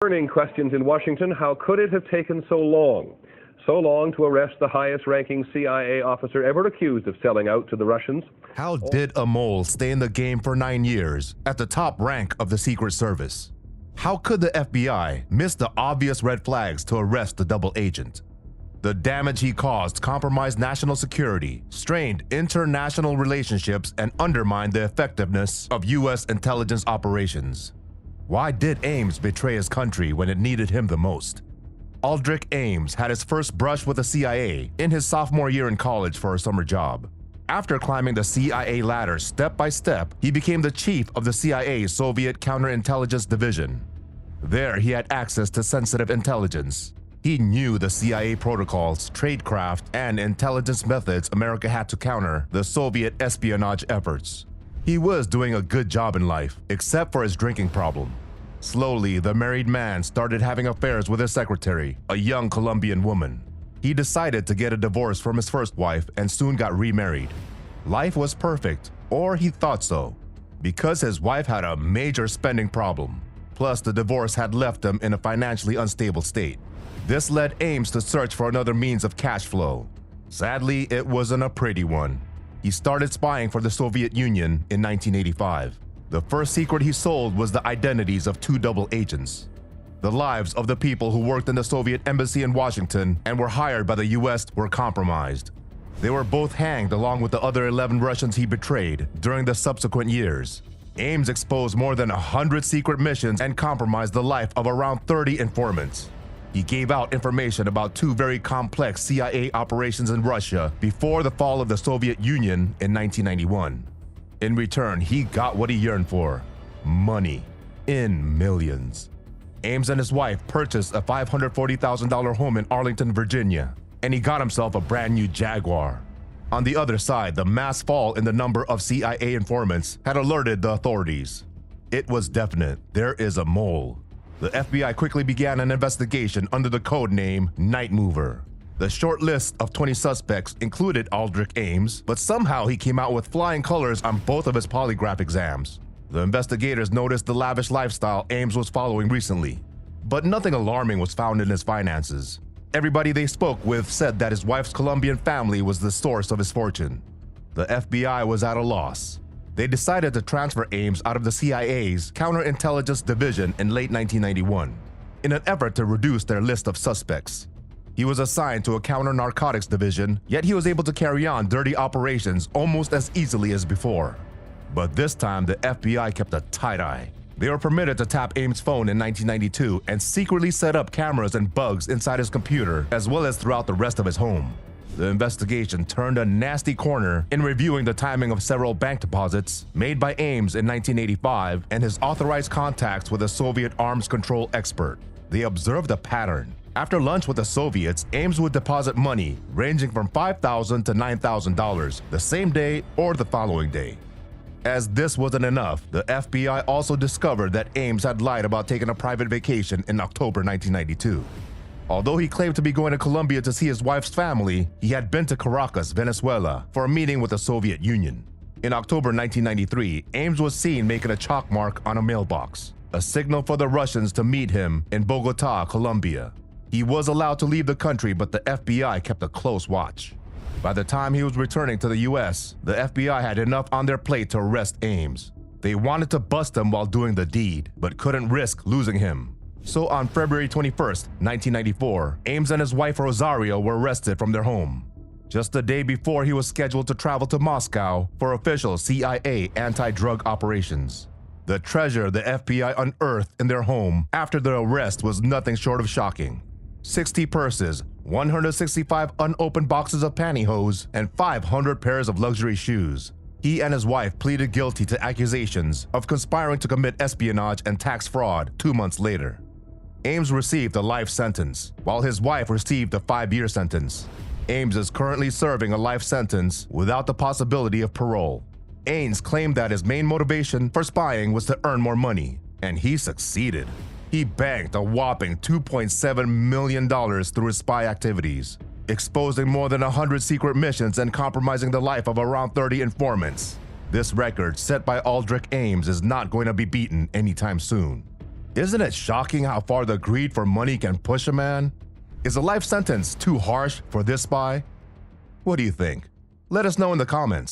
Burning questions in Washington. How could it have taken so long? So long to arrest the highest-ranking CIA officer ever accused of selling out to the Russians? How did a mole stay in the game for 9 years at the top rank of the Secret Service? How could the FBI miss the obvious red flags to arrest the double agent? The damage he caused compromised national security, strained international relationships, and undermined the effectiveness of U.S. intelligence operations. Why did Ames betray his country when it needed him the most? Aldrich Ames had his first brush with the CIA in his sophomore year in college for a summer job. After climbing the CIA ladder step by step, he became the chief of the CIA's Soviet Counterintelligence Division. There he had access to sensitive intelligence. He knew the CIA protocols, tradecraft, and intelligence methods America had to counter the Soviet espionage efforts. He was doing a good job in life, except for his drinking problem. Slowly, the married man started having affairs with his secretary, a young Colombian woman. He decided to get a divorce from his first wife and soon got remarried. Life was perfect, or he thought so, because his wife had a major spending problem. Plus, the divorce had left them in a financially unstable state. This led Ames to search for another means of cash flow. Sadly, it wasn't a pretty one. He started spying for the Soviet Union in 1985. The first secret he sold was the identities of 2 double agents. The lives of the people who worked in the Soviet embassy in Washington and were hired by the US were compromised. They were both hanged along with the other 11 Russians he betrayed during the subsequent years. Ames exposed more than 100 secret missions and compromised the life of around 30 informants. He gave out information about 2 very complex CIA operations in Russia before the fall of the Soviet Union in 1991. In return, he got what he yearned for: money, in millions. Ames and his wife purchased a $540,000 home in Arlington, Virginia, and he got himself a brand new Jaguar. On the other side, the mass fall in the number of CIA informants had alerted the authorities. It was definite: there is a mole. The FBI quickly began an investigation under the code name Night Mover. The short list of 20 suspects included Aldrich Ames, but somehow he came out with flying colors on both of his polygraph exams. The investigators noticed the lavish lifestyle Ames was following recently, but nothing alarming was found in his finances. Everybody they spoke with said that his wife's Colombian family was the source of his fortune. The FBI was at a loss. They decided to transfer Ames out of the CIA's Counterintelligence Division in late 1991 in an effort to reduce their list of suspects. He was assigned to a counter-narcotics division, yet he was able to carry on dirty operations almost as easily as before. But this time, the FBI kept a tight eye. They were permitted to tap Ames' phone in 1992 and secretly set up cameras and bugs inside his computer as well as throughout the rest of his home. The investigation turned a nasty corner in reviewing the timing of several bank deposits made by Ames in 1985 and his authorized contacts with a Soviet arms control expert. They observed a pattern. After lunch with the Soviets, Ames would deposit money ranging from $5,000 to $9,000 the same day or the following day. As this wasn't enough, the FBI also discovered that Ames had lied about taking a private vacation in October 1992. Although he claimed to be going to Colombia to see his wife's family, he had been to Caracas, Venezuela, for a meeting with the Soviet Union. In October 1993, Ames was seen making a chalk mark on a mailbox, a signal for the Russians to meet him in Bogota, Colombia. He was allowed to leave the country, but the FBI kept a close watch. By the time he was returning to the US, the FBI had enough on their plate to arrest Ames. They wanted to bust him while doing the deed, but couldn't risk losing him. So on February 21, 1994, Ames and his wife Rosario were arrested from their home. Just the day before he was scheduled to travel to Moscow for official CIA anti-drug operations. The treasure the FBI unearthed in their home after their arrest was nothing short of shocking. 60 purses, 165 unopened boxes of pantyhose, and 500 pairs of luxury shoes. He and his wife pleaded guilty to accusations of conspiring to commit espionage and tax fraud 2 months later. Ames received a life sentence, while his wife received a 5-year sentence. Ames is currently serving a life sentence without the possibility of parole. Ames claimed that his main motivation for spying was to earn more money, and he succeeded. He banked a whopping $2.7 million through his spy activities, exposing more than 100 secret missions and compromising the life of around 30 informants. This record set by Aldrich Ames is not going to be beaten anytime soon. Isn't it shocking how far the greed for money can push a man? Is a life sentence too harsh for this spy? What do you think? Let us know in the comments.